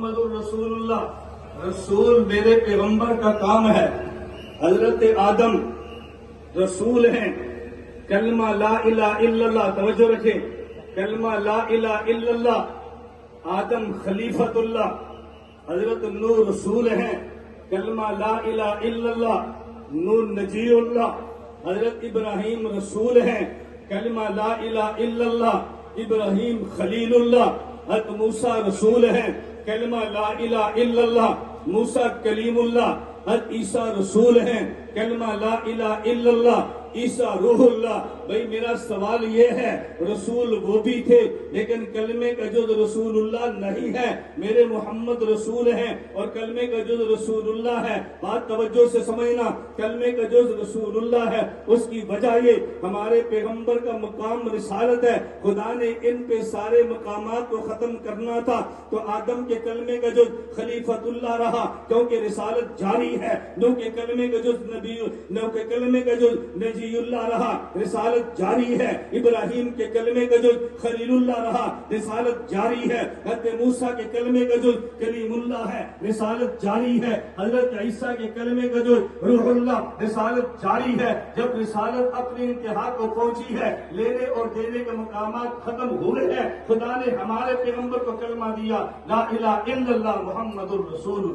محمد الرسول اللہ، رسول میرے پیغمبر کا کام ہے۔ حضرت آدم رسول ہیں، کلمہ لا الہ الا اللہ، توجہ رکھیں، کلمہ لا الہ الا اللہ۔ آدم خلیفۃ اللہ، حضرت نوح رسول ہیں، کلمہ لا الہ الا اللہ، نوح نجی اللہ۔ حضرت ابراہیم رسول ہیں، کلمہ لا الہ الا اللہ، ابراہیم خلیل اللہ۔ حضرت موسیٰ رسول ہیں، کلمہ لا الہ الا اللہ، موسیٰ کلیم اللہ۔ حضرت عیسیٰ رسول ہیں، کلمہ لا الہ الا اللہ، عیسیٰ روح اللہ۔ بھئی میرا سوال یہ ہے، رسول وہ بھی تھے لیکن کلمے کا جز رسول اللہ نہیں ہے، میرے محمد رسول ہیں اور کلمے کا جز رسول اللہ ہے۔ بات توجہ سے سمجھنا، کلمے کا جز رسول اللہ ہے۔ اس کی وجہ یہ، ہمارے پیغمبر کا مقام رسالت ہے، خدا نے ان پہ سارے مقامات کو ختم کرنا تھا تو آدم کے کلمے کا جز خلیفۃ اللہ رہا، کیونکہ رسالت جاری ہے۔ نوح کے کلمے کا جز نوح کے کلمے کا جز نجی اللہ رہا، رسالت جاری ہے۔ ابراہیم کے کلمے کا جز خلیل اللہ رہا، رسالت جاری ہے۔ حضرت موسیٰ کے کلمے کا جز کلیم اللہ ہے، رسالت جاری ہے۔ حضرت عیسیٰ کے کلمے کا جز روح اللہ، رسالت جاری ہے۔ جب رسالت اپنی انتہا کو پہنچی ہے، لینے اور دینے کے مقامات ختم ہوئے ہیں، خدا نے ہمارے پیغمبر کو کلمہ دیا، لا الہ الا اللہ محمد الرسول۔